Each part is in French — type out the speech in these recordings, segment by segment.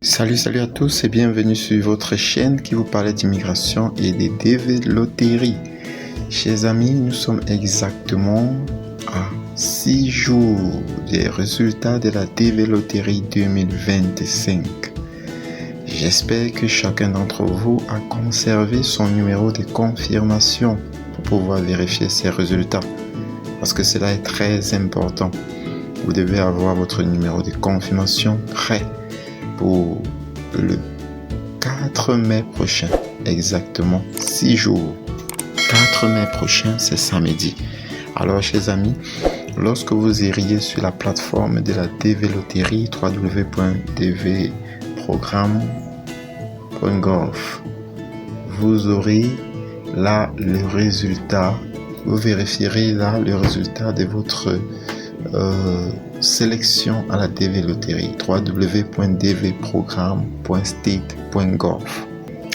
Salut à tous et bienvenue sur votre chaîne qui vous parlait d'immigration et des dévéloteries. Chers amis, nous sommes exactement à 6 jours des résultats de la dévéloterie 2025. J'espère que chacun d'entre vous a conservé son numéro de confirmation pour pouvoir vérifier ses résultats, parce que cela est très important. Vous devez avoir votre numéro de confirmation prêt pour le 4 mai prochain, exactement 6 jours. 4 mai prochain, c'est samedi. Alors, chers amis, lorsque vous iriez sur la plateforme de la dévéloterie www.dvprogramme.gov, vous aurez là le résultat. Vous vérifierez là le résultat de votre sélection à la dévéloterie www.dvprogramme.state.gov.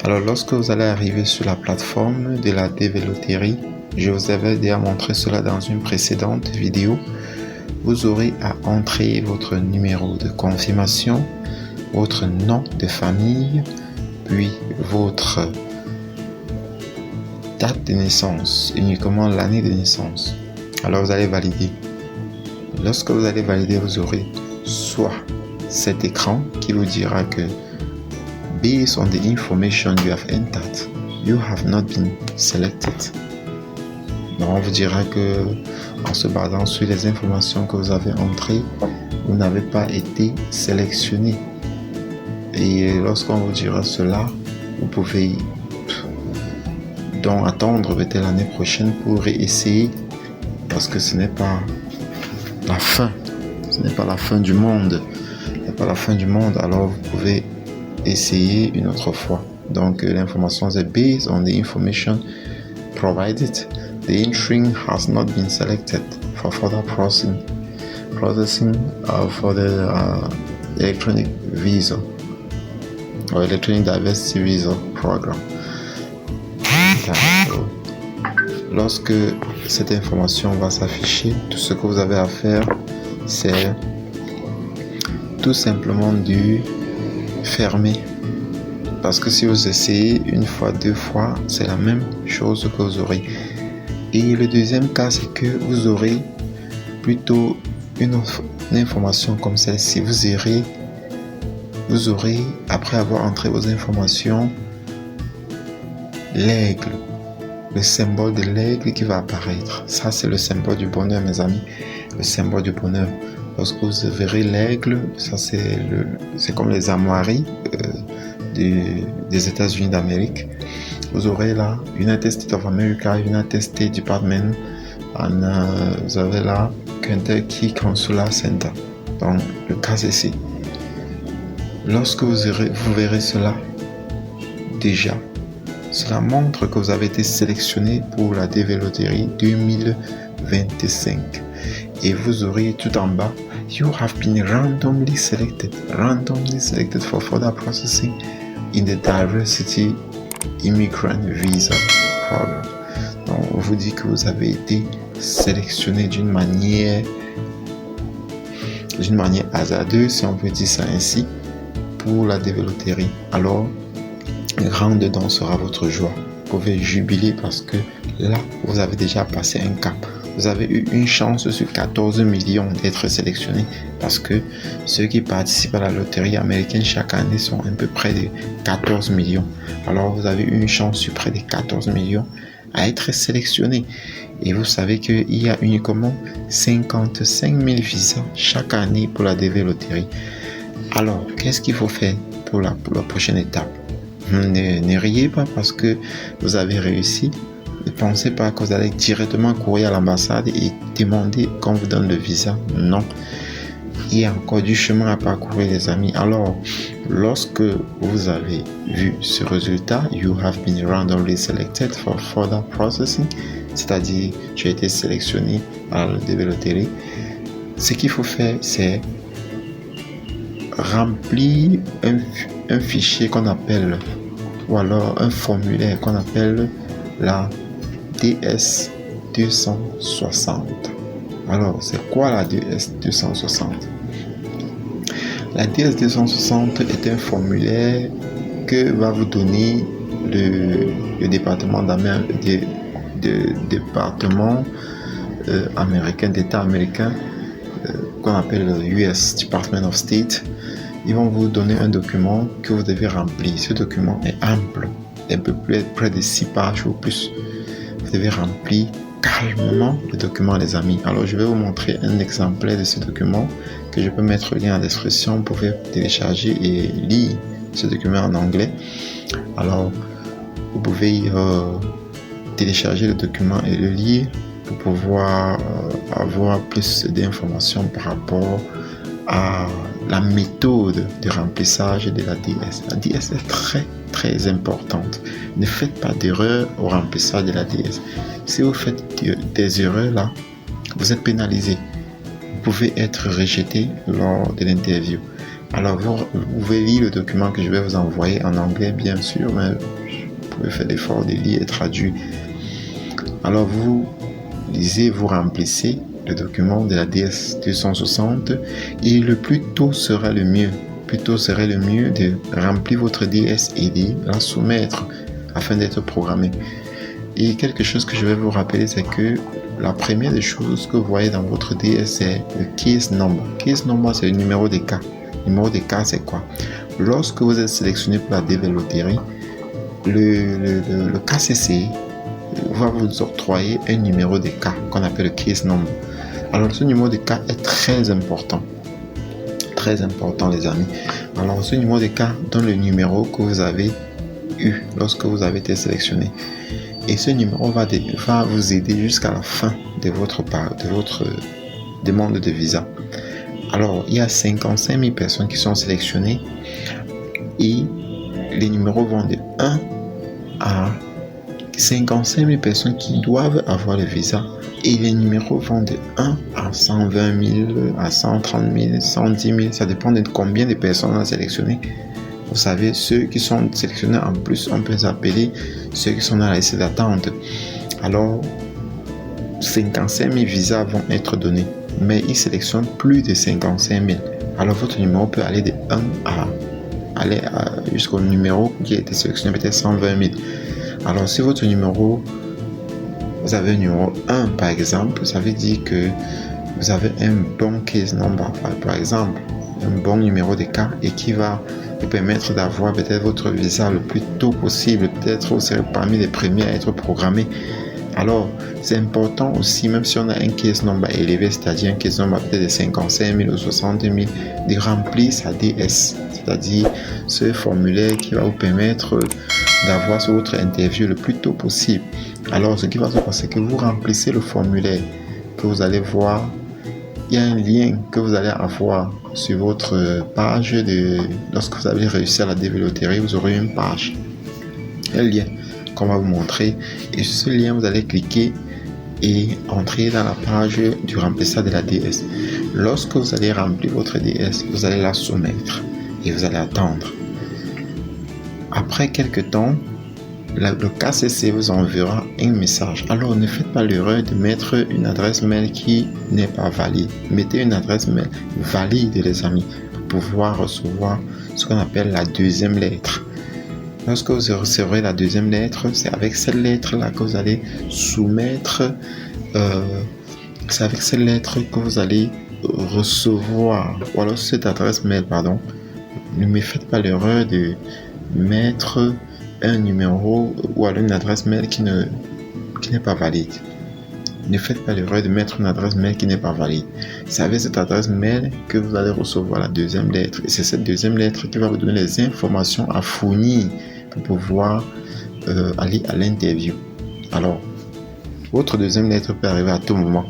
Alors lorsque vous allez arriver sur la plateforme de la dévéloterie, je vous avais déjà montré cela dans une précédente vidéo, vous aurez à entrer votre numéro de confirmation, votre nom de famille, puis votre date de naissance, uniquement l'année de naissance. Alors vous allez valider. Lorsque vous allez valider, vous aurez soit cet écran qui vous dira que based on the information you have entered, you have not been selected. Donc on vous dira que en se basant sur les informations que vous avez entrées, vous n'avez pas été sélectionné. Et lorsqu'on vous dira cela, vous pouvez donc attendre peut-être l'année prochaine pour réessayer, parce que ce n'est pas la fin, ce n'est pas la fin du monde, ce n'est pas la fin du monde, alors vous pouvez essayer une autre fois. Donc l'information est based on the information provided. The entry has not been selected for further processing for the electronic visa or electronic diversity visa program. Lorsque cette information va s'afficher, tout ce que vous avez à faire, c'est tout simplement de fermer. Parce que si vous essayez une fois, deux fois, c'est la même chose que vous aurez. Et le deuxième cas, c'est que vous aurez plutôt une information comme celle-ci. Vous aurez, après avoir entré vos informations, l'aigle. Le symbole de l'aigle qui va apparaître. Ça, c'est le symbole du bonheur, mes amis. Le symbole du bonheur. Lorsque vous verrez l'aigle, ça c'est comme les armoiries des États-Unis d'Amérique. Vous aurez là United States of America, United States Department, vous avez là Kentucky Consular Center. Donc, le cas ici. Lorsque vous verrez cela, déjà, cela montre que vous avez été sélectionné pour la dévéloterie 2025. Et vous aurez tout en bas, you have been randomly selected for further processing in the diversity immigrant visa program. Donc, on vous dit que vous avez été sélectionné d'une manière hasardeuse, si on peut dire ça ainsi, pour la dévéloterie. Alors, grande dedans sera votre joie. Vous pouvez jubiler parce que là, vous avez déjà passé un cap. Vous avez eu une chance sur 14 millions d'être sélectionné, parce que ceux qui participent à la loterie américaine chaque année sont à peu près de 14 millions. Alors, vous avez eu une chance sur près de 14 millions à être sélectionné. Et vous savez qu'il y a uniquement 55 000 visas chaque année pour la dévéloterie. Alors, qu'est-ce qu'il faut faire pour la prochaine étape? Ne riez pas parce que vous avez réussi. Ne pensez pas que vous allez directement courir à l'ambassade et demander qu'on vous donne le visa. Non. Il y a encore du chemin à parcourir, les amis. Alors, lorsque vous avez vu ce résultat, you have been randomly selected for further processing, c'est-à-dire tu as été sélectionné à la dévéloterie. Ce qu'il faut faire, c'est remplir un fichier qu'on appelle, ou alors un formulaire qu'on appelle la DS260. Alors, c'est quoi la DS260? La DS260 est un formulaire que va vous donner le département américain, d'État américain, qu'on appelle le US Department of State. Ils vont vous donner un document que vous devez remplir. Ce document est ample, il peut être près de 6 pages ou plus. Vous devez remplir calmement le document, les amis. Alors, je vais vous montrer un exemplaire de ce document que je peux mettre le lien en description. Vous pouvez télécharger et lire ce document en anglais. Alors, vous pouvez télécharger le document et le lire pour pouvoir avoir plus d'informations par rapport à la méthode de remplissage de la DS. La DS est très importante. Ne faites pas d'erreur au remplissage de la DS. Si vous faites des erreurs là, vous êtes pénalisé. Vous pouvez être rejeté lors de l'interview. Alors vous pouvez lire le document que je vais vous envoyer en anglais bien sûr, mais vous pouvez faire l'effort de lire et traduire. Alors vous lisez, vous remplissez le document de la DS260 et le plus tôt sera le mieux. Plutôt serait le mieux de remplir votre DS et de la soumettre afin d'être programmé. Et quelque chose que je vais vous rappeler, c'est que la première des choses que vous voyez dans votre DS, c'est le case number. Case number, c'est le numéro des cas. Le numéro des cas, c'est quoi? Lorsque vous êtes sélectionné pour la dévéloterie, le KCC va vous octroyer un numéro de cas qu'on appelle le case number. Alors ce numéro de cas est très important les amis. Alors ce numéro de cas donne le numéro que vous avez eu lorsque vous avez été sélectionné. Et ce numéro va vous aider jusqu'à la fin de votre demande de visa. Alors il y a 55 000 personnes qui sont sélectionnées et les numéros vont de 1 à 55 000 personnes qui doivent avoir le visa et les numéros vont de 1 à 120 000, à 130 000, 110 000, ça dépend de combien de personnes on a sélectionné. Vous savez, ceux qui sont sélectionnés en plus, on peut les appeler ceux qui sont dans la liste d'attente. Alors, 55 000 visas vont être donnés, mais ils sélectionnent plus de 55 000. Alors, votre numéro peut aller de 1 jusqu'au numéro qui a été sélectionné, peut-être 120 000. Alors, si votre numéro, vous avez un numéro 1 par exemple, ça veut dire que vous avez un bon case number, par exemple, un bon numéro de cas et qui va vous permettre d'avoir peut-être votre visa le plus tôt possible. Peut-être vous serez parmi les premiers à être programmés. Alors, c'est important aussi, même si on a un case number élevé, c'est-à-dire un case number peut-être de 55 000 ou 60 000, de remplir sa DS, c'est-à-dire ce formulaire qui va vous permettre d'avoir votre interview le plus tôt possible. Alors, ce qui va se passer, c'est que vous remplissez le formulaire que vous allez voir. Il y a un lien que vous allez avoir sur votre page. Lorsque vous avez réussi à la dévéloterie, vous aurez une page, un lien qu'on va vous montrer. Et sur ce lien, vous allez cliquer et entrer dans la page du remplissage de la DS. Lorsque vous allez remplir votre DS, vous allez la soumettre et vous allez attendre. Après quelques temps, le KCC vous enverra un message. Alors ne faites pas l'erreur de mettre une adresse mail qui n'est pas valide. Mettez une adresse mail valide, les amis, pour pouvoir recevoir ce qu'on appelle la deuxième lettre. Lorsque vous recevrez la deuxième lettre, c'est avec cette lettre-là que vous allez soumettre. C'est avec cette lettre que vous allez recevoir. Ou alors cette adresse mail, pardon. Ne me faites pas l'erreur de mettre un numéro ou alors une adresse mail qui n'est pas valide. Ne faites pas l'erreur de mettre une adresse mail qui n'est pas valide. C'est avec cette adresse mail que vous allez recevoir la deuxième lettre. Et c'est cette deuxième lettre qui va vous donner les informations à fournir pour pouvoir aller à l'interview. Alors, votre deuxième lettre peut arriver à tout moment.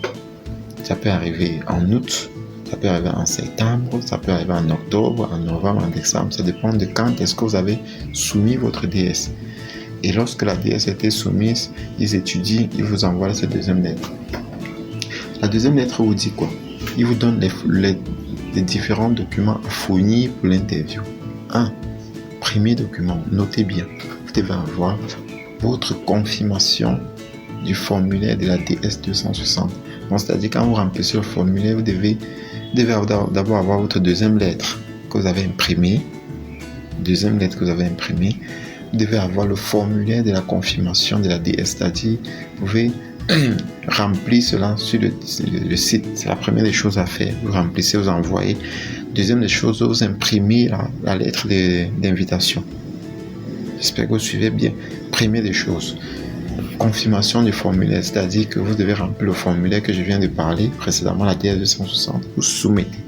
Ça peut arriver en août, ça peut arriver en septembre, ça peut arriver en octobre, en novembre, en décembre. Ça dépend de quand est-ce que vous avez soumis votre DS. Et lorsque la DS a été soumise, ils étudient, ils vous envoient cette deuxième lettre. La deuxième lettre vous dit quoi? Il vous donne les différents documents à fournir pour l'interview. Premier document, notez bien. Vous devez avoir votre confirmation du formulaire de la DS260. Donc, c'est-à-dire quand vous remplissez le formulaire, vous devez d'abord avoir votre deuxième lettre. que vous avez imprimée. Deuxième lettre que vous avez imprimée. Vous devez avoir le formulaire de la confirmation de la DS, c'est-à-dire vous pouvez remplir cela sur le site. C'est la première des choses à faire. Vous remplissez, vous envoyez. Deuxième des choses, vous imprimez la lettre d'invitation. J'espère que vous suivez bien. Première des choses, confirmation du formulaire, c'est-à-dire que vous devez remplir le formulaire que je viens de parler précédemment, la DS 260, vous soumettez.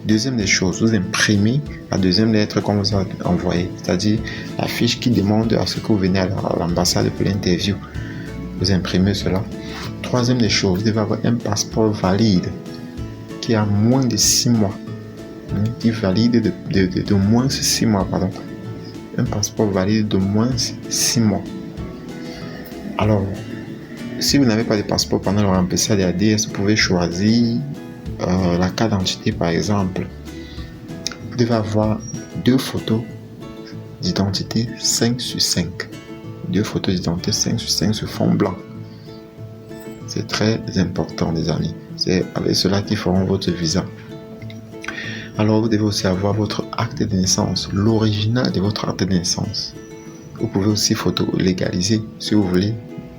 Deuxième des choses, vous imprimez la deuxième lettre qu'on vous a envoyée, c'est-à-dire la fiche qui demande à ce que vous venez à l'ambassade pour l'interview. Vous imprimez cela. Troisième des choses, vous devez avoir un passeport valide qui a moins de 6 mois. Qui valide de moins 6 mois, pardon. Un passeport valide de moins 6 mois. Alors, si vous n'avez pas de passeport pendant le remplissage de la DS, vous pouvez choisir la carte d'identité par exemple. Vous devez avoir 2 photos d'identité 5 sur 5. 2 photos d'identité 5 sur 5 sur fond blanc. C'est très important, les amis. C'est avec cela qu'ils feront votre visa. Alors, vous devez aussi avoir votre acte de naissance, l'original de votre acte de naissance. Vous pouvez aussi légaliser si vous voulez.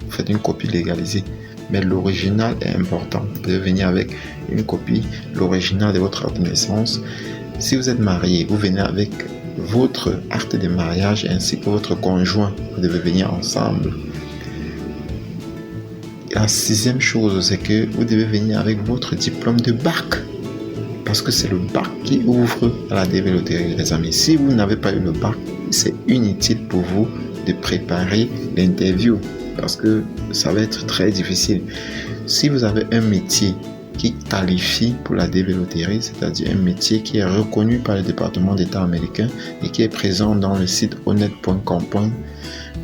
Vous faites une copie légalisée. Mais l'original est important. Vous devez venir avec une copie, l'original de votre acte de naissance. Si vous êtes marié, vous venez avec votre acte de mariage ainsi que votre conjoint. Vous devez venir ensemble. La 6e chose, c'est que vous devez venir avec votre diplôme de bac. Parce que c'est le bac qui ouvre à la DV Loterie, les amis. Si vous n'avez pas eu le bac, c'est inutile pour vous de préparer l'interview. Parce que ça va être très difficile. Si vous avez un métier qui qualifie pour la DV Loterie, c'est-à-dire un métier qui est reconnu par le département d'État américain et qui est présent dans le site honnête.com,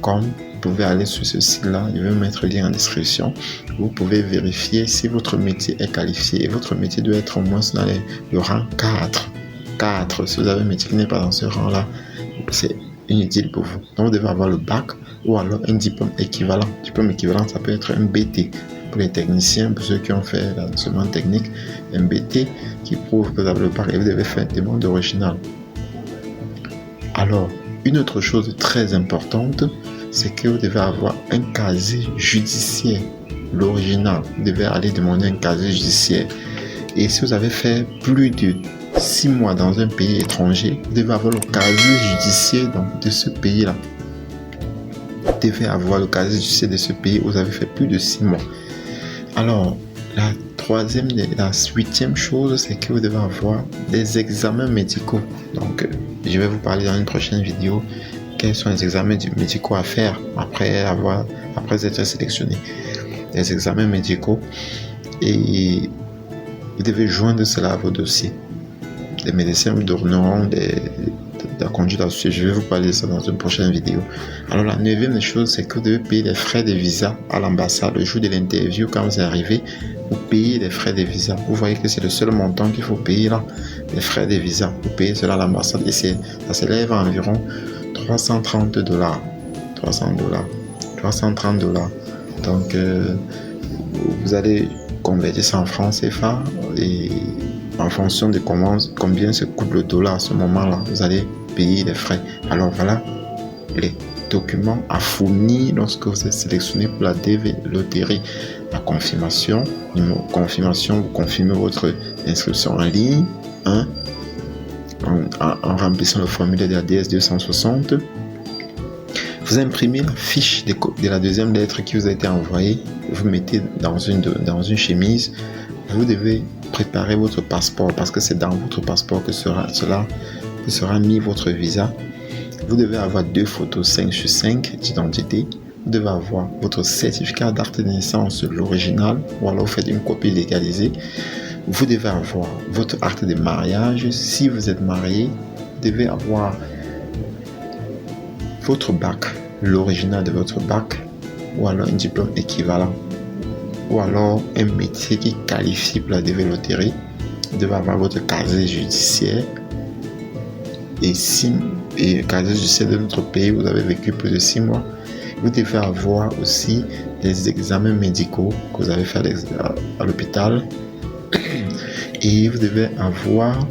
vous pouvez aller sur ce site-là, je vais mettre le lien en description. Vous pouvez vérifier si votre métier est qualifié et votre métier doit être au moins dans le rang 4. 4. Si vous avez un métier qui n'est pas dans ce rang-là, c'est inutile pour vous. Donc vous devez avoir le bac ou alors un diplôme équivalent. Diplôme équivalent, ça peut être un BT pour les techniciens, pour ceux qui ont fait l'enseignement technique, un BT qui prouve que vous avez le bac et vous devez faire une demande originale. Alors, une autre chose très importante, c'est que vous devez avoir un casier judiciaire, l'original. Vous devez aller demander un casier judiciaire. Et si vous avez fait plus de 6 mois dans un pays étranger, vous devez avoir le casier judiciaire de ce pays-là. Vous devez avoir le casier judiciaire de ce pays où vous avez fait plus de 6 mois. Alors, la 8e chose, c'est que vous devez avoir des examens médicaux. Donc, je vais vous parler dans une prochaine vidéo quels sont les examens médicaux à faire après être sélectionné. Les examens médicaux, et vous devez joindre cela à vos dossiers. Les médecins vous donneront des conduite à suivre. Je vais vous parler de ça dans une prochaine vidéo. Alors la 9e chose, c'est que vous devez payer les frais de visa à l'ambassade le jour de l'interview. Quand vous arrivez, vous payez les frais de visa. Vous voyez que c'est le seul montant qu'il faut payer là, les frais de visa. Vous payez cela à l'ambassade et ça s'élève à environ $330. $330. Donc vous allez convertir ça en francs CFA et en fonction de combien se coûte le dollar à ce moment-là, vous allez payer les frais. Alors voilà les documents à fournir lorsque vous êtes sélectionné pour la DV Loterie. La confirmation, vous confirmez votre inscription en ligne, en remplissant le formulaire de la DS 260. Vous imprimez la fiche de la deuxième lettre qui vous a été envoyée, vous mettez dans une chemise. Vous devez préparer votre passeport parce que c'est dans votre passeport que sera mis votre visa. Vous devez avoir 2 photos 5 sur 5 d'identité. Vous devez avoir votre certificat d'acte de naissance, l'original, ou alors vous faites une copie légalisée. Vous devez avoir votre acte de mariage. Si vous êtes marié, vous devez avoir votre bac, l'original de votre bac, ou alors un diplôme équivalent, ou alors un métier qui qualifie pour la DV Loterie. Vous devez avoir votre casier judiciaire et casier judiciaire de notre pays, vous avez vécu plus de 6 mois. Vous devez avoir aussi les examens médicaux que vous avez fait à l'hôpital et vous devez avoir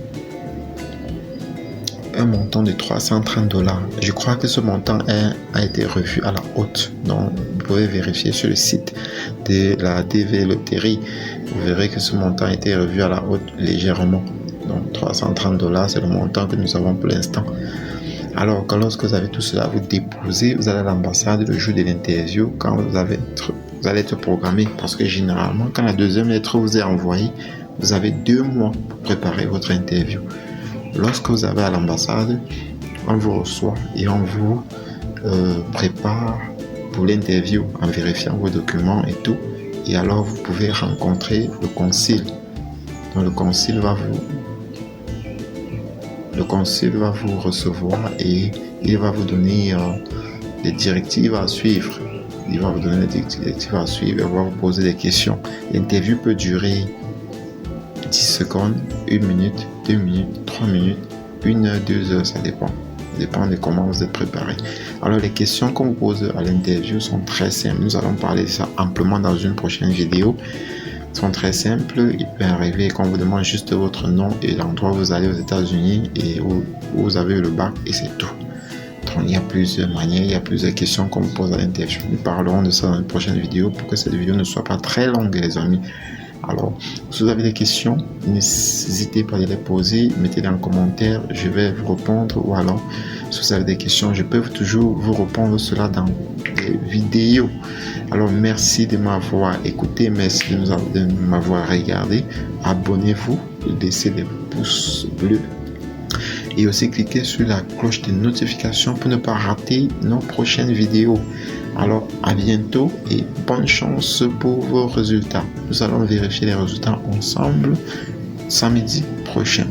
un montant de 330 $. Je crois que ce montant a été revu à la hausse. Donc, vous pouvez vérifier sur le site de la DV Loterie. Vous verrez que ce montant a été revu à la hausse légèrement. Donc, 330 $, c'est le montant que nous avons pour l'instant. Alors, lorsque vous avez tout cela, vous déposez, vous allez à l'ambassade le jour de l'interview, quand vous allez être programmé. Parce que généralement, quand la deuxième lettre vous est envoyée, vous avez 2 mois pour préparer votre interview. Lorsque vous avez à l'ambassade, on vous reçoit et on vous prépare pour l'interview en vérifiant vos documents et tout. Et alors, vous pouvez rencontrer le consul. Donc, le consul va vous recevoir et il va vous donner des directives à suivre. Il va vous donner des directives à suivre et va vous poser des questions. L'interview peut durer 10 secondes, 1 minute, 2 minutes, 3 minutes, 1 heure, 2 heures, ça dépend. Ça dépend de comment vous êtes préparé. Alors, les questions qu'on vous pose à l'interview sont très simples. Nous allons parler de ça amplement dans une prochaine vidéo. Elles sont très simples. Il peut arriver qu'on vous demande juste votre nom et l'endroit où vous allez aux États-Unis et où vous avez eu le bac et c'est tout. Donc, il y a plusieurs manières, il y a plusieurs questions qu'on vous pose à l'interview. Nous parlerons de ça dans une prochaine vidéo pour que cette vidéo ne soit pas très longue, les amis. Alors, si vous avez des questions, n'hésitez pas à les poser, mettez-les en commentaire, je vais vous répondre. Ou alors, si vous avez des questions, je peux toujours vous répondre cela dans des vidéos. Alors, merci de m'avoir écouté, merci de m'avoir regardé. Abonnez-vous, laissez des pouces bleus. Et aussi cliquez sur la cloche de notification pour ne pas rater nos prochaines vidéos. Alors, à bientôt et bonne chance pour vos résultats. Nous allons vérifier les résultats ensemble samedi prochain.